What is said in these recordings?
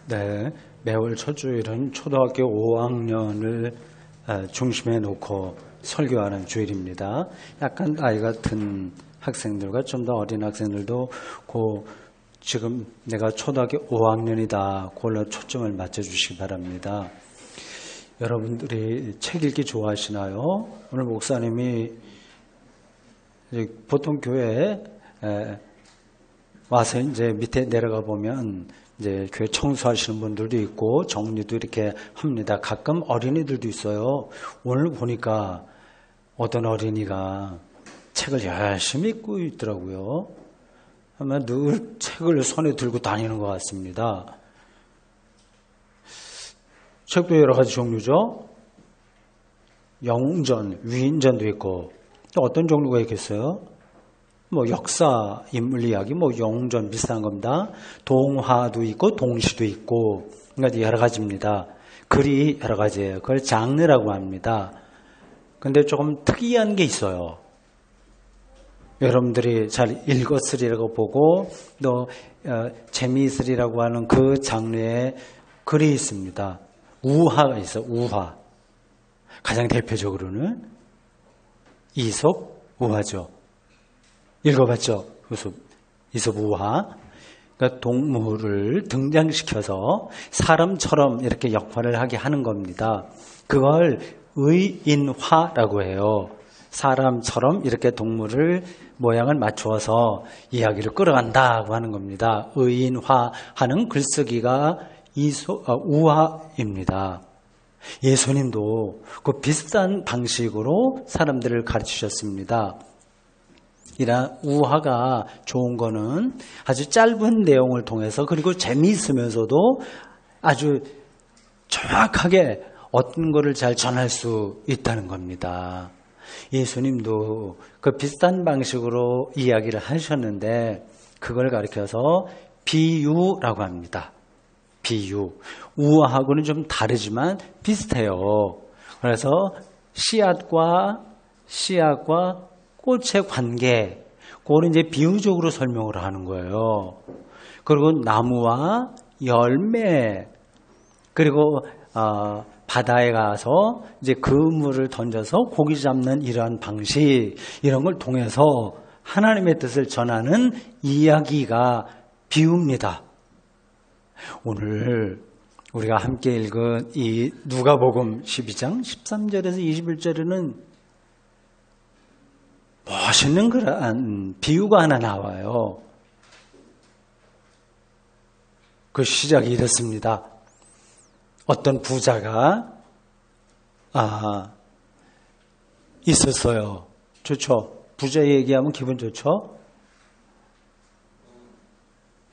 네, 매월 첫 주일은 초등학교 5학년을 중심에 놓고 설교하는 주일입니다. 약간 나이 같은 학생들과 좀 더 어린 학생들도 지금 내가 초등학교 5학년이다. 그걸로 초점을 맞춰주시기 바랍니다. 여러분들이 책 읽기 좋아하시나요? 오늘 목사님이 보통 교회에 와서 이제 밑에 내려가 보면 이제 교회 청소하시는 분들도 있고 정리도 이렇게 합니다. 가끔 어린이들도 있어요. 오늘 보니까 어떤 어린이가 책을 열심히 읽고 있더라고요. 아마 늘 책을 손에 들고 다니는 것 같습니다. 책도 여러 가지 종류죠. 영웅전, 위인전도 있고 또 어떤 종류가 있겠어요? 역사, 인물 이야기, 영웅전 비슷한 겁니다. 동화도 있고 동시도 있고 그러니까 여러 가지입니다. 글이 여러 가지예요. 그걸 장르라고 합니다. 근데 조금 특이한 게 있어요. 여러분들이 잘 읽었으리라고 보고 또 재미있으리라고 하는 그 장르의 글이 있습니다. 우화가 있어. 우화. 가장 대표적으로는 이솝 우화죠. 읽어봤죠? 이솝 우화. 그러니까 동물을 등장시켜서 사람처럼 이렇게 역할을 하게 하는 겁니다. 그걸 의인화라고 해요. 사람처럼 이렇게 동물을 모양을 맞추어서 이야기를 끌어간다고 하는 겁니다. 의인화하는 글쓰기가 우화입니다. 예수님도 그 비슷한 방식으로 사람들을 가르치셨습니다. 이런 우화가 좋은 거는 아주 짧은 내용을 통해서 그리고 재미있으면서도 아주 정확하게 어떤 거를 잘 전할 수 있다는 겁니다. 예수님도 그 비슷한 방식으로 이야기를 하셨는데 그걸 가리켜서 비유라고 합니다. 비유. 우화하고는 좀 다르지만 비슷해요. 그래서 씨앗과 꽃의 관계, 그거는 이제 비유적으로 설명을 하는 거예요. 그리고 나무와 열매, 그리고 바다에 가서 이제 그물을 던져서 고기 잡는 이러한 방식, 이런 걸 통해서 하나님의 뜻을 전하는 이야기가 비유입니다. 오늘 우리가 함께 읽은 이 누가복음 12장 13절에서 21절에는 멋있는 그런 비유가 하나 나와요. 그 시작이 이렇습니다. 어떤 부자가 있었어요. 좋죠? 부자 얘기하면 기분 좋죠?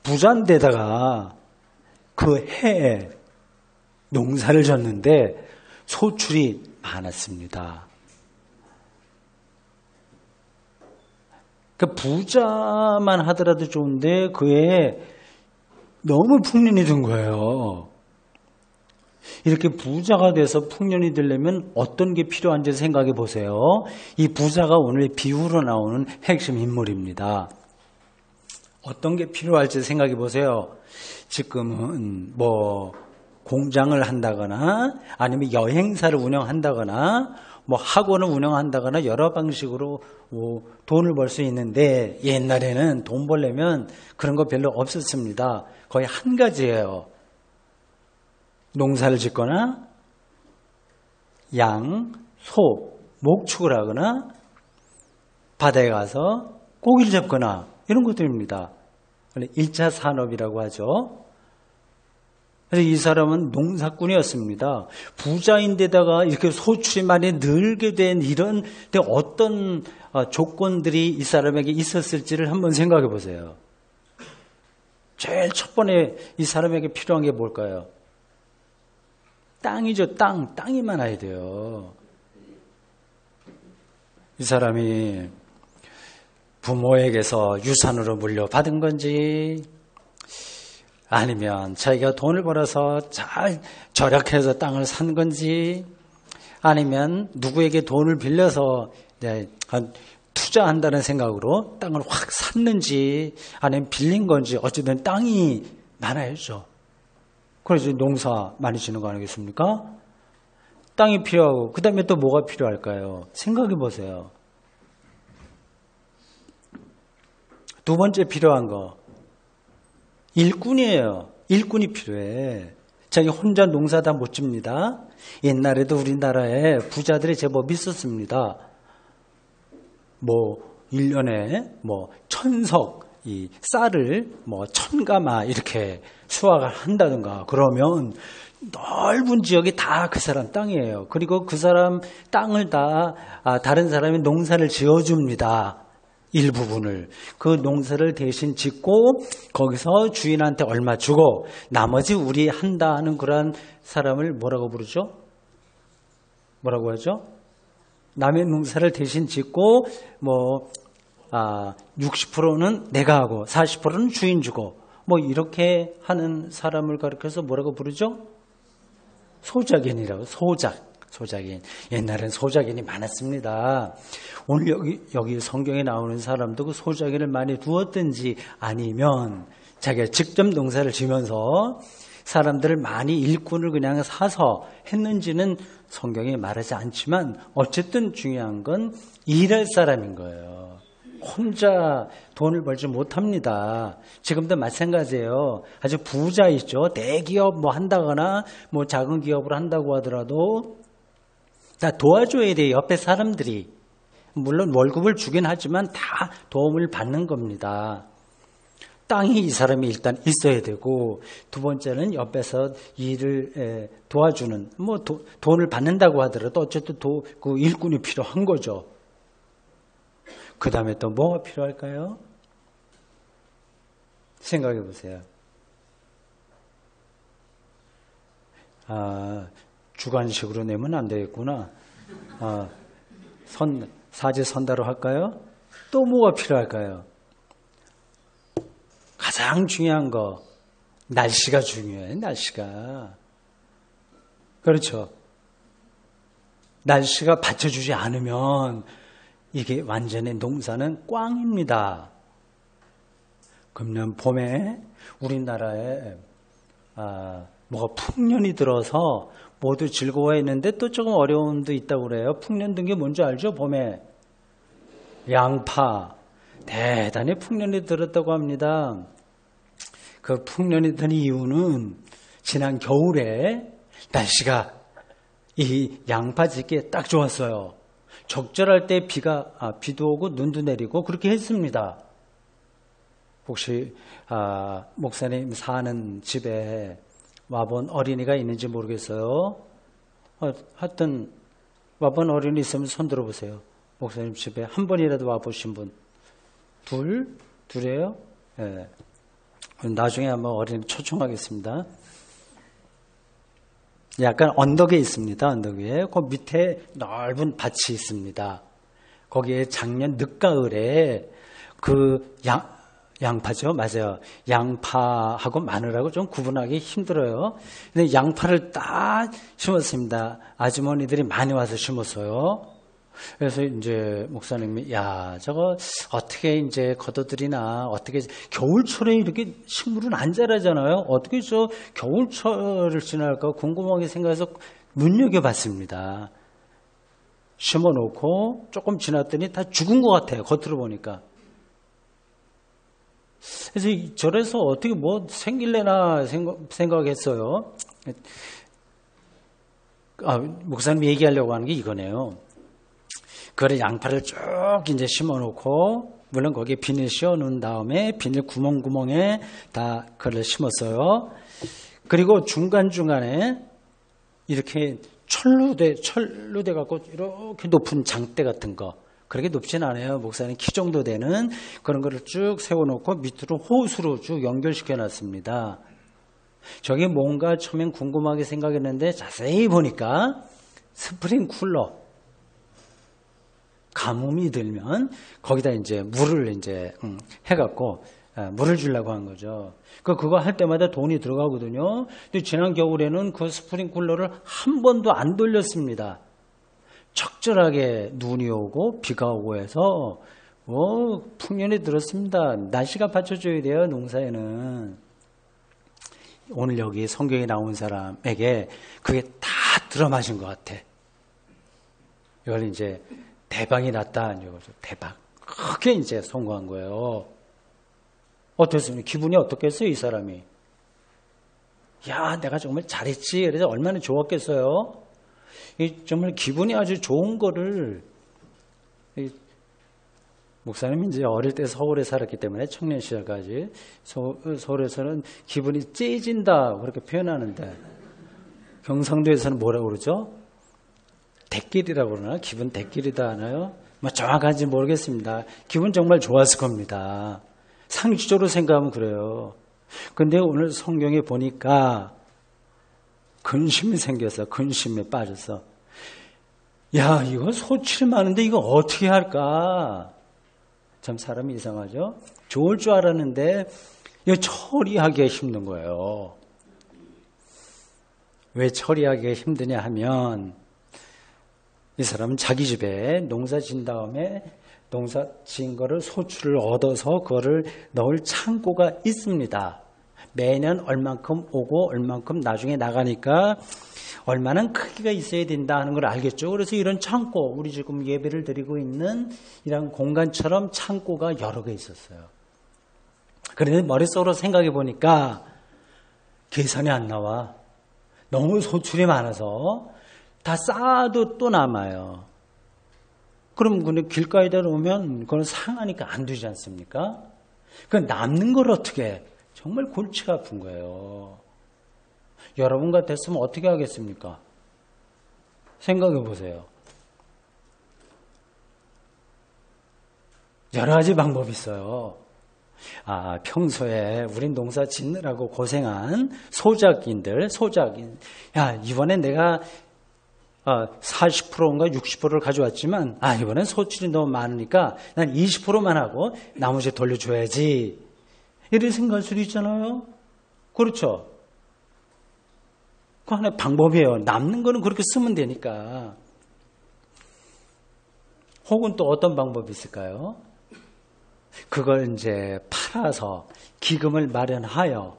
부자인데다가 그 해에 농사를 졌는데 소출이 많았습니다. 그 부자만 하더라도 좋은데 그 해에 너무 풍년이 든 거예요. 이렇게 부자가 돼서 풍년이 들려면 어떤 게 필요한지 생각해 보세요. 이 부자가 오늘 비유로 나오는 핵심 인물입니다. 어떤 게 필요할지 생각해 보세요. 지금은 공장을 한다거나 아니면 여행사를 운영한다거나 학원을 운영한다거나 여러 방식으로 돈을 벌 수 있는데 옛날에는 돈 벌려면 그런 거 별로 없었습니다. 거의 한 가지예요. 농사를 짓거나 양, 소, 목축을 하거나 바다에 가서 고기를 잡거나 이런 것들입니다. 1차 산업이라고 하죠. 그래서 이 사람은 농사꾼이었습니다. 부자인데다가 이렇게 소출이 많이 늘게 된 이런 어떤 조건들이 이 사람에게 있었을지를 한번 생각해 보세요. 제일 첫 번에 이 사람에게 필요한 게 뭘까요? 땅이죠. 땅이 많아야 돼요. 이 사람이 부모에게서 유산으로 물려받은 건지 아니면 자기가 돈을 벌어서 잘 절약해서 땅을 산 건지 아니면 누구에게 돈을 빌려서 투자한다는 생각으로 땅을 확 샀는지 아니면 빌린 건지 어쨌든 땅이 많아야죠. 그래서 농사 많이 지는 거 아니겠습니까? 땅이 필요하고 그 다음에 또 뭐가 필요할까요? 생각해 보세요. 두 번째 필요한 거 일꾼이에요. 일꾼이 필요해. 자기 혼자 농사 다 못 집니다. 옛날에도 우리나라에 부자들이 제법 있었습니다. 뭐 1년에 뭐 1000석 이 쌀을 뭐 1000가마 이렇게 수확을 한다든가 그러면 넓은 지역이 다 그 사람 땅이에요. 그리고 그 사람 땅을 다 다른 사람이 농사를 지어줍니다. 일부분을. 그 농사를 대신 짓고 거기서 주인한테 얼마 주고 나머지 우리 한다 하는 그런 사람을 뭐라고 부르죠? 뭐라고 하죠? 남의 농사를 대신 짓고 뭐 60%는 내가 하고 40%는 주인 주고 뭐 이렇게 하는 사람을 가리켜서 뭐라고 부르죠? 소작인이라고. 소작인. 옛날엔 소작인이 많았습니다. 오늘 여기 성경에 나오는 사람도 그 소작인을 많이 두었든지 아니면 자기가 직접 농사를 지면서 사람들을 많이 일꾼을 그냥 사서 했는지는 성경에 말하지 않지만 어쨌든 중요한 건 일할 사람인 거예요. 혼자 돈을 벌지 못합니다. 지금도 마찬가지예요. 아주 부자 있죠. 대기업 뭐 한다거나 뭐 작은 기업을 한다고 하더라도 다 도와줘야 돼요. 옆에 사람들이. 물론 월급을 주긴 하지만 다 도움을 받는 겁니다. 땅이 이 사람이 일단 있어야 되고 두 번째는 옆에서 일을 도와주는 뭐 돈을 받는다고 하더라도 어쨌든 그 일꾼이 필요한 거죠. 그 다음에 또 뭐가 필요할까요? 생각해 보세요. 주관식으로 내면 안 되겠구나. 사제 선다로 할까요? 또 뭐가 필요할까요? 가장 중요한 거, 날씨가 중요해, 날씨가. 그렇죠. 날씨가 받쳐주지 않으면 이게 완전히 농사는 꽝입니다. 금년 봄에 우리나라에 뭐가 풍년이 들어서 모두 즐거워했는데 또 조금 어려움도 있다고 그래요. 풍년 든 게 뭔지 알죠? 봄에 양파 대단히 풍년이 들었다고 합니다. 그 풍년이 든 이유는 지난 겨울에 날씨가 이 양파 짓기에 딱 좋았어요. 적절할 때 비도 오고 눈도 내리고 그렇게 했습니다. 혹시 목사님 사는 집에 와본 어린이가 있는지 모르겠어요. 하여튼 와본 어린이 있으면 손 들어보세요. 목사님 집에 한 번이라도 와보신 분. 둘이에요? 네. 나중에 한번 어린이 초청하겠습니다. 약간 언덕에 있습니다. 언덕 위에. 그 밑에 넓은 밭이 있습니다. 거기에 작년 늦가을에 그 양파죠. 맞아요. 양파하고 마늘하고 좀 구분하기 힘들어요. 근데 양파를 딱 심었습니다. 아주머니들이 많이 와서 심었어요. 그래서 이제 목사님이 저거 어떻게 이제 걷어들이나 어떻게 겨울철에 이렇게 식물은 안 자라잖아요. 어떻게 저 겨울철을 지날까 궁금하게 생각해서 눈여겨봤습니다. 심어놓고 조금 지났더니 다 죽은 것 같아요. 겉으로 보니까. 그래서 저래서 어떻게 뭐 생길래나 생각했어요. 목사님이 얘기하려고 하는 게 이거네요. 그래 양파를 쭉 이제 심어놓고 물론 거기에 비닐 씌워놓은 다음에 비닐 구멍구멍에 다 그걸 심었어요. 그리고 중간중간에 이렇게 철로 돼 갖고 이렇게 높은 장대 같은 거 그렇게 높진 않아요. 목사님 키 정도 되는 그런 거를 쭉 세워놓고 밑으로 호스로 쭉 연결시켜 놨습니다. 저게 뭔가 처음엔 궁금하게 생각했는데 자세히 보니까 스프링쿨러 가뭄이 들면 거기다 이제 물을 이제 해갖고 물을 주려고 한 거죠. 그거 할 때마다 돈이 들어가거든요. 근데 지난 겨울에는 그 스프링쿨러를 한 번도 안 돌렸습니다. 적절하게 눈이 오고 비가 오고 해서 풍년이 들었습니다. 날씨가 받쳐줘야 돼요. 농사에는. 오늘 여기 성경에 나온 사람에게 그게 다 들어맞은 것 같아. 이걸 이제 대박이 났다. 이거죠. 대박. 크게 이제 성공한 거예요. 어땠습니까? 기분이 어떻겠어요, 이 사람이? 야, 내가 정말 잘했지. 그래서 얼마나 좋았겠어요? 정말 기분이 아주 좋은 거를, 목사님이 이제 어릴 때 서울에 살았기 때문에 청년 시절까지 서울에서는 기분이 째진다 그렇게 표현하는데 경상도에서는 뭐라고 그러죠? 대길이라고 그러나? 기분 대길이다 하나요? 뭐 정확한지 모르겠습니다. 기분 정말 좋았을 겁니다. 상식적으로 생각하면 그래요. 근데 오늘 성경에 보니까 근심이 생겨서 근심에 빠져서 야, 이거 소출이 많은데 이거 어떻게 할까? 참 사람이 이상하죠? 좋을 줄 알았는데 이거 처리하기가 힘든 거예요. 왜 처리하기가 힘드냐 하면 이 사람은 자기 집에 농사 진 다음에 농사 지은 거를 소출을 얻어서 그거를 넣을 창고가 있습니다. 매년 얼만큼 오고 얼만큼 나중에 나가니까 얼마나 크기가 있어야 된다 하는 걸 알겠죠. 그래서 이런 창고, 우리 지금 예배를 드리고 있는 이런 공간처럼 창고가 여러 개 있었어요. 그런데 머릿속으로 생각해 보니까 계산이 안 나와. 너무 소출이 많아서 다 쌓아도 또 남아요. 그럼 근데 길가에다 놓으면 그건 상하니까 안 되지 않습니까? 그 남는 걸 어떻게 해? 정말 골치가 아픈 거예요. 여러분 같았으면 어떻게 하겠습니까? 생각해 보세요. 여러 가지 방법이 있어요. 평소에 우린 농사 짓느라고 고생한 소작인들, 야, 이번엔 내가 40%인가 60%를 가져왔지만, 이번엔 소출이 너무 많으니까 난 20%만 하고 나머지 돌려줘야지. 이렇게 생각할 수도 있잖아요. 그렇죠? 그 하나의 방법이에요. 남는 거는 그렇게 쓰면 되니까. 혹은 또 어떤 방법이 있을까요? 그걸 이제 팔아서 기금을 마련하여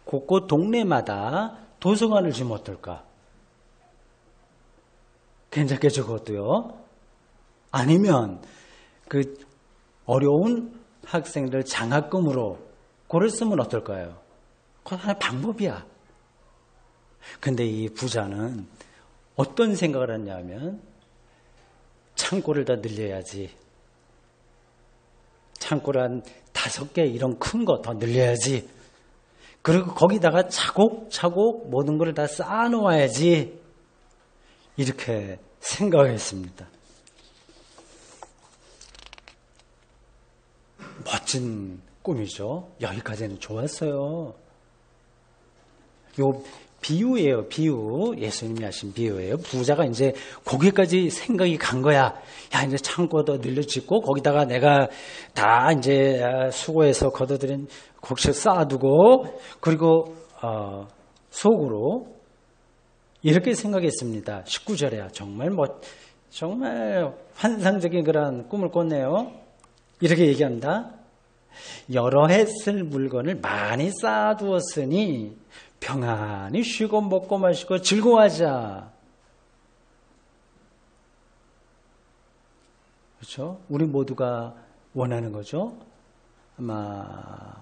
곳곳 동네마다 도서관을 지면 어떨까? 괜찮겠죠, 그것도요? 아니면 그 어려운 학생들 장학금으로 그걸 쓰면 어떨까요? 그건 하나의 방법이야. 근데 이 부자는 어떤 생각을 했냐면 창고를 더 늘려야지. 창고를 한 5개 이런 큰 거 더 늘려야지. 그리고 거기다가 차곡차곡 모든 걸 다 쌓아놓아야지. 이렇게 생각했습니다. 멋진 꿈이죠. 여기까지는 좋았어요. 요 비유예요. 비유. 예수님이 하신 비유예요. 부자가 이제 거기까지 생각이 간 거야. 야, 이제 창고도 늘려짓고 거기다가 내가 다 이제 수고해서 걷어들인 곡식 쌓아두고 그리고 속으로 이렇게 생각했습니다. 19절에야 정말 환상적인 그런 꿈을 꿨네요. 이렇게 얘기한다. 여러 해 쓸 물건을 많이 쌓아두었으니 평안히 쉬고 먹고 마시고 즐거워하자. 그렇죠? 우리 모두가 원하는 거죠. 아마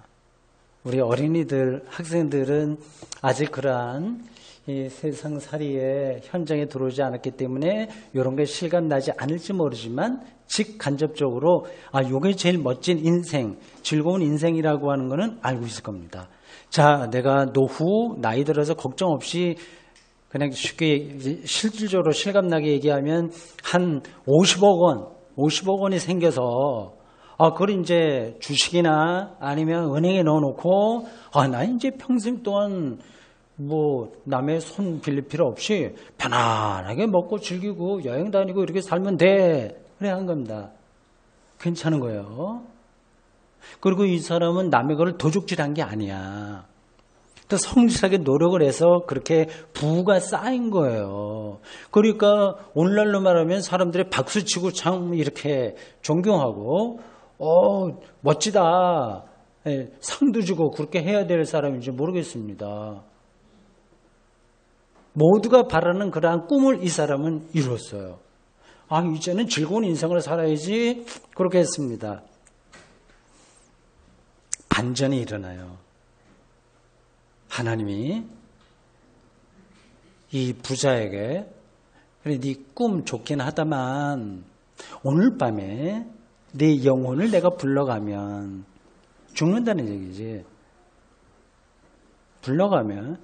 우리 어린이들, 학생들은 아직 그러한 이 세상살이의 현장에 들어오지 않았기 때문에 이런 게 실감나지 않을지 모르지만 직간접적으로 이게 제일 멋진 인생, 즐거운 인생이라고 하는 거는 알고 있을 겁니다. 자, 내가 노후 나이 들어서 걱정 없이 그냥 쉽게 실질적으로 실감나게 얘기하면 한 50억 원이 생겨서 그걸 이제 주식이나 아니면 은행에 넣어놓고 나 이제 평생 동안 뭐 남의 손 빌릴 필요 없이 편안하게 먹고 즐기고 여행 다니고 이렇게 살면 돼. 그래 한 겁니다. 괜찮은 거예요. 그리고 이 사람은 남의 거를 도둑질한 게 아니야. 또 성실하게 노력을 해서 그렇게 부가 쌓인 거예요. 그러니까 오늘날로 말하면 사람들이 박수치고 참 이렇게 존경하고 멋지다. 상도 주고 그렇게 해야 될 사람인지 모르겠습니다. 모두가 바라는 그러한 꿈을 이 사람은 이뤘어요. 이제는 즐거운 인생을 살아야지 그렇게 했습니다. 반전이 일어나요. 하나님이 이 부자에게 그래 네 꿈 좋긴 하다만 오늘 밤에 네 영혼을 내가 불러가면 죽는다는 얘기지. 불러가면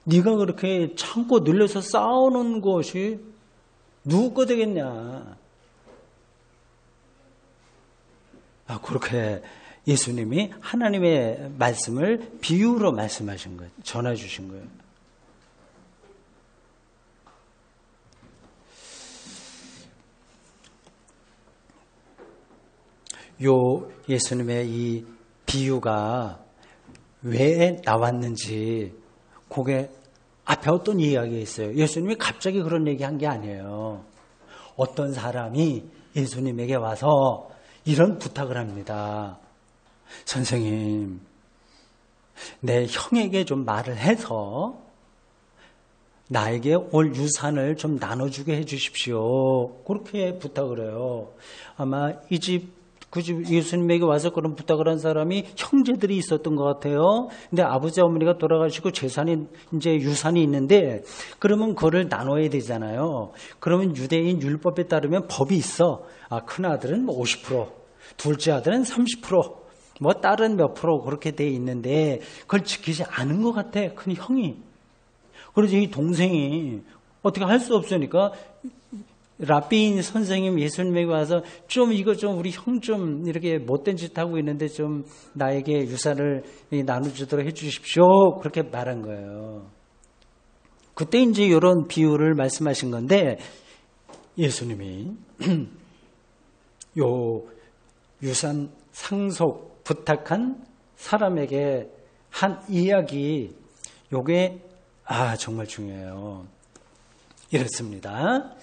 네가 그렇게 참고 눌려서 싸우는 것이 누구 거 되겠냐. 그렇게 예수님이 하나님의 말씀을 비유로 말씀하신 거예요. 전해 주신 거예요. 요 예수님의 이 비유가 왜 나왔는지 그게 앞에 어떤 이야기가 있어요. 예수님이 갑자기 그런 얘기한 게 아니에요. 어떤 사람이 예수님에게 와서 이런 부탁을 합니다. 선생님, 내 형에게 좀 말을 해서 나에게 올 유산을 좀 나눠주게 해주십시오. 그렇게 부탁을 해요. 아마 그 집 예수님에게 와서 그런 부탁을 한 사람이 형제들이 있었던 것 같아요. 근데 아버지 어머니가 돌아가시고 이제 유산이 있는데 그러면 그거를 나눠야 되잖아요. 그러면 유대인 율법에 따르면 법이 있어. 큰 아들은 50%, 둘째 아들은 30%, 딸은 몇 프로 그렇게 돼 있는데 그걸 지키지 않은 것 같아. 큰 형이. 그래서 이 동생이 어떻게 할 수 없으니까 라비인 선생님 예수님에게 와서 이거 우리 형 좀 이렇게 못된 짓 하고 있는데 좀 나에게 유산을 나눠주도록 해주십시오. 그렇게 말한 거예요. 그때 이제 이런 비유를 말씀하신 건데 예수님이 요 유산 상속 부탁한 사람에게 한 이야기 요게 정말 중요해요. 이렇습니다.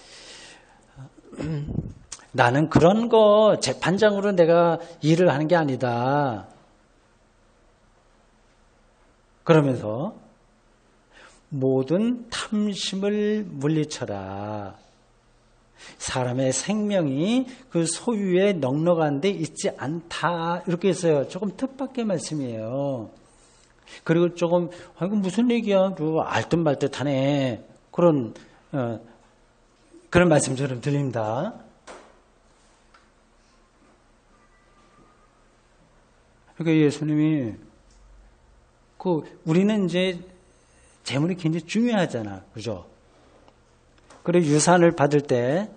나는 그런 거 재판장으로 내가 일을 하는 게 아니다. 그러면서 모든 탐심을 물리쳐라. 사람의 생명이 그 소유에 넉넉한 데 있지 않다. 이렇게 했어요. 조금 뜻밖의 말씀이에요. 그리고 조금 이거 무슨 얘기야? 알듯 말듯하네. 그런 말씀처럼 들립니다. 그러니까 예수님이 우리는 이제 재물이 굉장히 중요하잖아, 그죠? 그리고 유산을 받을 때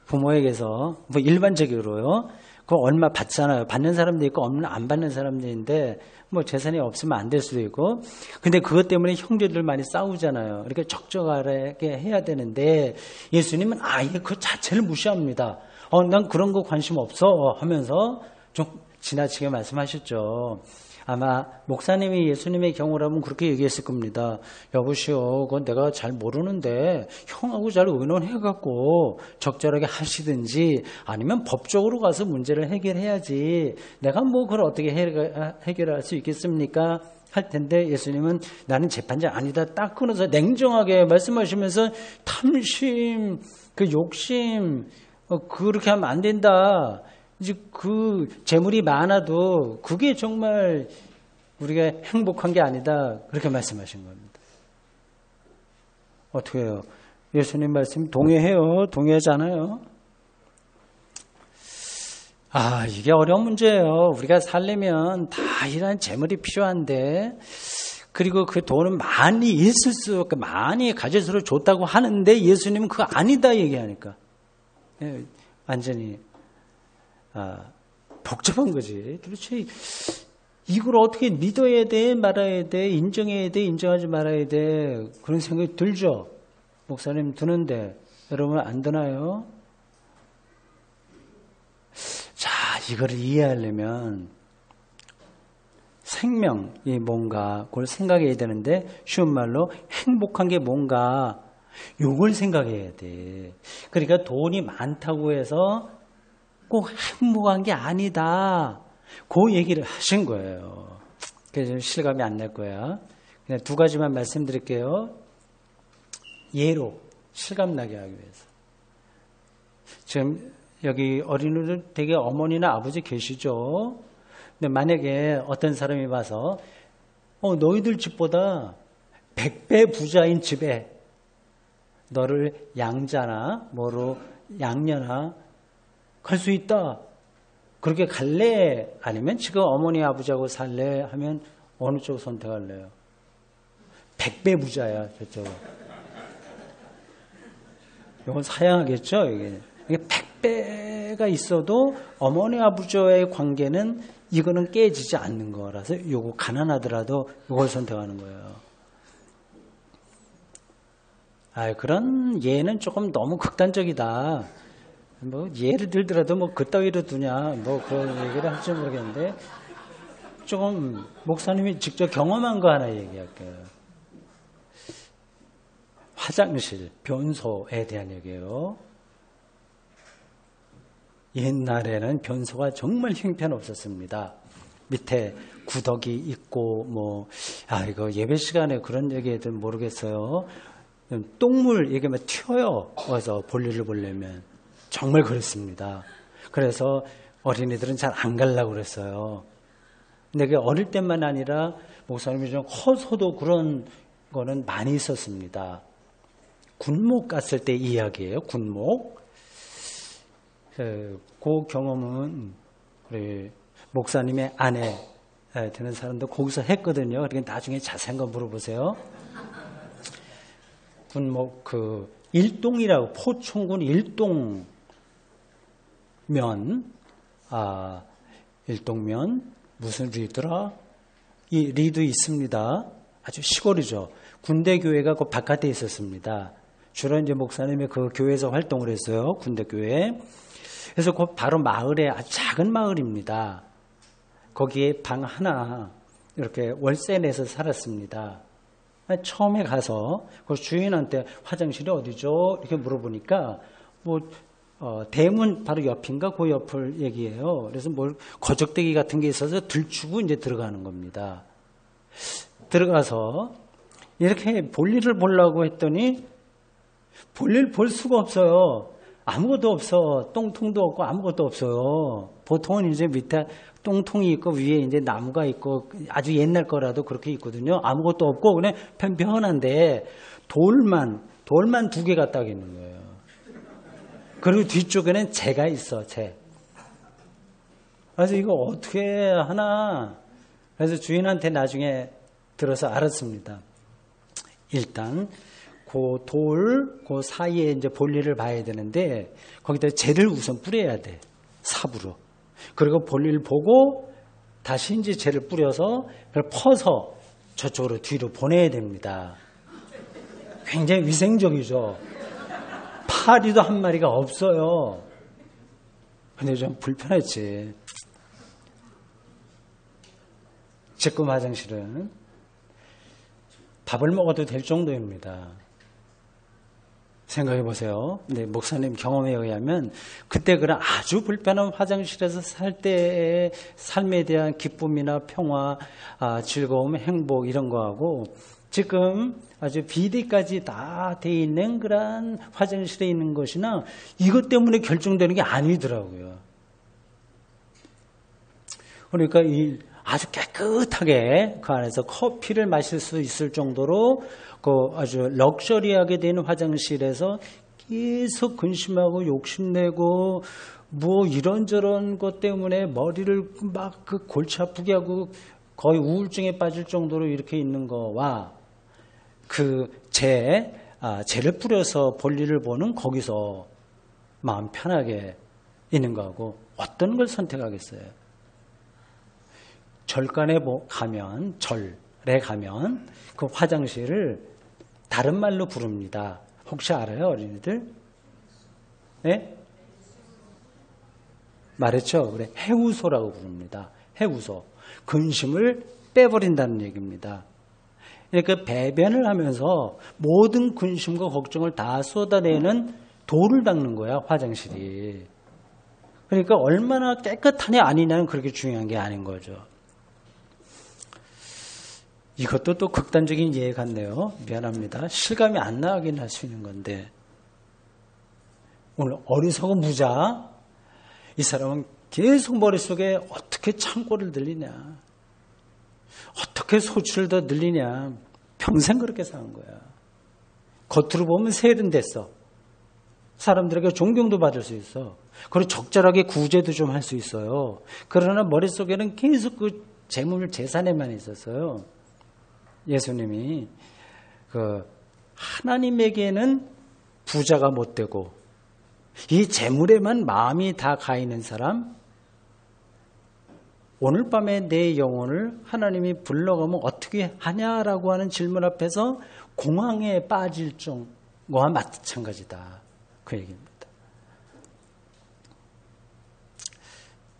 부모에게서 일반적으로요, 그거 얼마 받잖아요. 받는 사람도 있고 안 받는 사람도 있는데 재산이 없으면 안 될 수도 있고. 근데 그것 때문에 형제들 많이 싸우잖아요. 이렇게 적절하게 해야 되는데 예수님은 아예 그 자체를 무시합니다. 난 그런 거 관심 없어 하면서 좀 지나치게 말씀하셨죠. 아마 목사님이 예수님의 경우라면 그렇게 얘기했을 겁니다. 여보시오, 그건 내가 잘 모르는데 형하고 잘 의논해갖고 적절하게 하시든지 아니면 법적으로 가서 문제를 해결해야지 내가 그걸 어떻게 해결할 수 있겠습니까? 할 텐데 예수님은 나는 재판장 아니다 딱 끊어서 냉정하게 말씀하시면서 탐심, 그 욕심 그렇게 하면 안 된다. 이제 그 재물이 많아도 그게 정말 우리가 행복한 게 아니다. 그렇게 말씀하신 겁니다. 어떻게 해요? 예수님 말씀 동의해요? 동의하지 않아요? 이게 어려운 문제예요. 우리가 살려면 다 이런 재물이 필요한데 그리고 그 돈은 많이 있을수록 많이 가질수록 좋다고 하는데 예수님은 그거 아니다 얘기하니까 완전히 복잡한 거지. 그렇지. 이걸 어떻게 믿어야 돼, 말아야 돼, 인정해야 돼, 인정하지 말아야 돼. 그런 생각이 들죠. 목사님 드는데 여러분 안 드나요? 자, 이거를 이해하려면 생명이 뭔가 그걸 생각해야 되는데 쉬운 말로 행복한 게 뭔가 요걸 생각해야 돼. 그러니까 돈이 많다고 해서 꼭 행복한 게 아니다. 그 얘기를 하신 거예요. 그래서 실감이 안 날 거야. 그냥 두 가지만 말씀드릴게요. 예로 실감 나게 하기 위해서. 지금 여기 어린이들 되게 어머니나 아버지 계시죠? 근데 만약에 어떤 사람이 와서 너희들 집보다 100배 부자인 집에 너를 양자나 뭐로 양녀나 갈 수 있다. 그렇게 갈래? 아니면 지금 어머니 아버지하고 살래? 하면 어느 쪽 선택할래요? 100배 부자야 저쪽. 이건 사양하겠죠? 이게 100배가 있어도 어머니 아버지와의 관계는 이거는 깨지지 않는 거라서 요거 가난하더라도 이걸 선택하는 거예요. 그런 예는 조금 너무 극단적이다. 뭐 예를 들더라도 뭐 그따위로 두냐 뭐 그런 얘기를 할지 모르겠는데 조금 목사님이 직접 경험한 거 하나 얘기할게요. 화장실, 변소에 대한 얘기예요. 옛날에는 변소가 정말 형편없었습니다. 밑에 구덕이 있고 이거 예배 시간에 그런 얘기들 모르겠어요. 똥물 얘기하면 튀어요. 와서 볼일을 보려면 정말 그렇습니다. 그래서 어린이들은 잘 안 가려고 그랬어요. 근데 그게 어릴 때만 아니라 목사님이 좀 커서도 그런 거는 많이 있었습니다. 군목 갔을 때 이야기예요. 군목. 그 경험은 우리 목사님의 아내 되는 사람도 거기서 했거든요. 그러니까 나중에 자세한 거 물어보세요. 군목 일동이라고 포천군 일동면 일동면 무슨 리더라? 이 리도 있습니다. 아주 시골이죠. 군대 교회가 그 바깥에 있었습니다. 주로 이제 목사님이 그 교회에서 활동을 했어요. 군대 교회. 그래서 그 바로 마을에 아주 작은 마을입니다. 거기에 방 하나 이렇게 월세 내서 살았습니다. 처음에 가서 그 주인한테 화장실이 어디죠? 이렇게 물어보니까 대문 바로 옆인가 그 옆을 얘기해요. 그래서 거적대기 같은 게 있어서 들추고 이제 들어가는 겁니다. 들어가서 이렇게 볼일을 보려고 했더니 볼일 볼 수가 없어요. 아무것도 없어. 똥통도 없고 아무것도 없어요. 보통은 이제 밑에 똥통이 있고 위에 이제 나무가 있고 아주 옛날 거라도 그렇게 있거든요. 아무것도 없고 그냥 편편한데 돌만 2개가 딱 있는 거예요. 그리고 뒤쪽에는 재가 있어. 재. 그래서 이거 어떻게 하나. 그래서 주인한테 나중에 들어서 알았습니다. 일단 그 사이에 이제 볼일을 봐야 되는데 거기다 재를 우선 뿌려야 돼. 삽으로. 그리고 볼일 보고 다시 이제 재를 뿌려서 그걸 퍼서 저쪽으로 뒤로 보내야 됩니다. 굉장히 위생적이죠. 파리도 한 마리가 없어요. 근데 좀 불편했지. 지금 화장실은 밥을 먹어도 될 정도입니다. 생각해 보세요. 근데 목사님 경험에 의하면 그때 그런 아주 불편한 화장실에서 살 때의 삶에 대한 기쁨이나 평화, 즐거움, 행복 이런 거하고 지금 아주 비대까지 다 돼 있는 그런 화장실에 있는 것이나 이것 때문에 결정되는 게 아니더라고요. 그러니까 아주 깨끗하게 그 안에서 커피를 마실 수 있을 정도로 그 아주 럭셔리하게 된 화장실에서 계속 근심하고 욕심내고 뭐 이런저런 것 때문에 머리를 막 그 골치 아프게 하고 거의 우울증에 빠질 정도로 이렇게 있는 거와 그 재를 뿌려서 볼일을 보는 거기서 마음 편하게 있는 거하고 어떤 걸 선택하겠어요? 절간에 가면 절에 가면 그 화장실을 다른 말로 부릅니다. 혹시 알아요, 어린이들? 네? 말했죠? 그래, 해우소라고 부릅니다. 해우소. 근심을 빼버린다는 얘기입니다. 그러니까 배변을 하면서 모든 근심과 걱정을 다 쏟아내는 돌을 닦는 거야, 화장실이. 그러니까 얼마나 깨끗하냐 아니냐는 그렇게 중요한 게 아닌 거죠. 이것도 또 극단적인 예에 같네요. 미안합니다. 실감이 안 나긴 할 수 있는 건데, 오늘 어리석은 부자, 이 사람은 계속 머릿속에 어떻게 창고를 늘리냐, 어떻게 소출을 더 늘리냐, 평생 그렇게 사는 거야. 겉으로 보면 세련됐어. 사람들에게 존경도 받을 수 있어. 그리고 적절하게 구제도 좀 할 수 있어요. 그러나 머릿속에는 계속 그 재물, 재산에만 있었어요. 예수님이 하나님에게는 부자가 못 되고 이 재물에만 마음이 다 가 있는 사람, 오늘 밤에 내 영혼을 하나님이 불러가면 어떻게 하냐라고 하는 질문 앞에서 공황에 빠질 정도와 마찬가지다. 그 얘기입니다.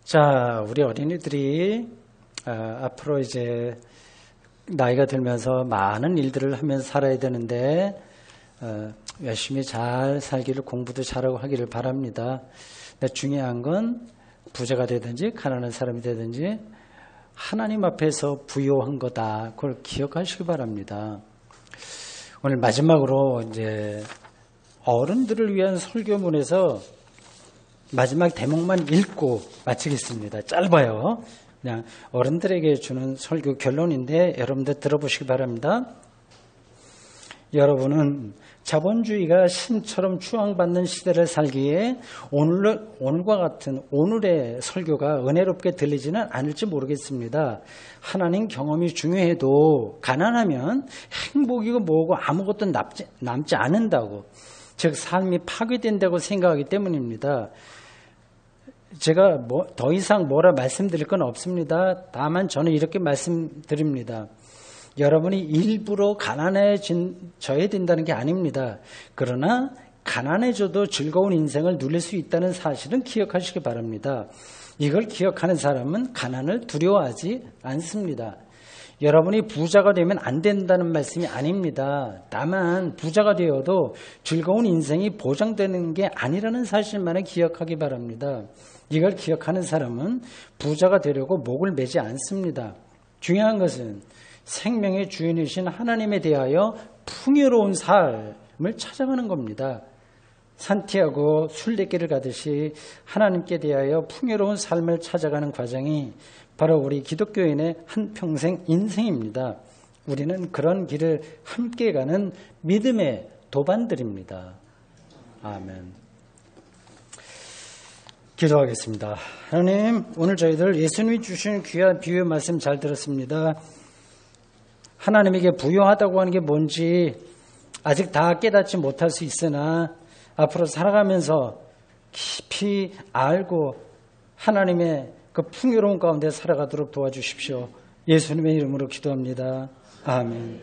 자, 우리 어린이들이 앞으로 이제 나이가 들면서 많은 일들을 하면서 살아야 되는데 열심히 잘 살기를, 공부도 잘하고 하기를 바랍니다. 근데 중요한 건 부자가 되든지 가난한 사람이 되든지 하나님 앞에서 부요한 거다. 그걸 기억하시기 바랍니다. 오늘 마지막으로 이제 어른들을 위한 설교문에서 마지막 대목만 읽고 마치겠습니다. 짧아요. 그냥 어른들에게 주는 설교 결론인데 여러분들 들어보시기 바랍니다. 여러분은 자본주의가 신처럼 추앙받는 시대를 살기에 오늘과 같은 오늘의 설교가 은혜롭게 들리지는 않을지 모르겠습니다. 하나님 경험이 중요해도 가난하면 행복이고 뭐고 아무것도 남지 않는다고, 즉 삶이 파괴된다고 생각하기 때문입니다. 제가 더 이상 뭐라 말씀드릴 건 없습니다. 다만 저는 이렇게 말씀드립니다. 여러분이 일부러 가난해져야 된다는 게 아닙니다. 그러나 가난해져도 즐거운 인생을 누릴 수 있다는 사실은 기억하시기 바랍니다. 이걸 기억하는 사람은 가난을 두려워하지 않습니다. 여러분이 부자가 되면 안 된다는 말씀이 아닙니다. 다만 부자가 되어도 즐거운 인생이 보장되는 게 아니라는 사실만을 기억하기 바랍니다. 이걸 기억하는 사람은 부자가 되려고 목을 매지 않습니다. 중요한 것은 생명의 주인이신 하나님에 대하여 풍요로운 삶을 찾아가는 겁니다. 산티아고 순례길을 가듯이 하나님께 대하여 풍요로운 삶을 찾아가는 과정이 바로 우리 기독교인의 한평생 인생입니다. 우리는 그런 길을 함께 가는 믿음의 도반들입니다. 아멘. 기도하겠습니다. 하나님, 오늘 저희들 예수님이 주신 귀한 비유의 말씀 잘 들었습니다. 하나님에게 부요하다고 하는 게 뭔지 아직 다 깨닫지 못할 수 있으나 앞으로 살아가면서 깊이 알고 하나님의 그 풍요로운 가운데 살아가도록 도와주십시오. 예수님의 이름으로 기도합니다. 아멘.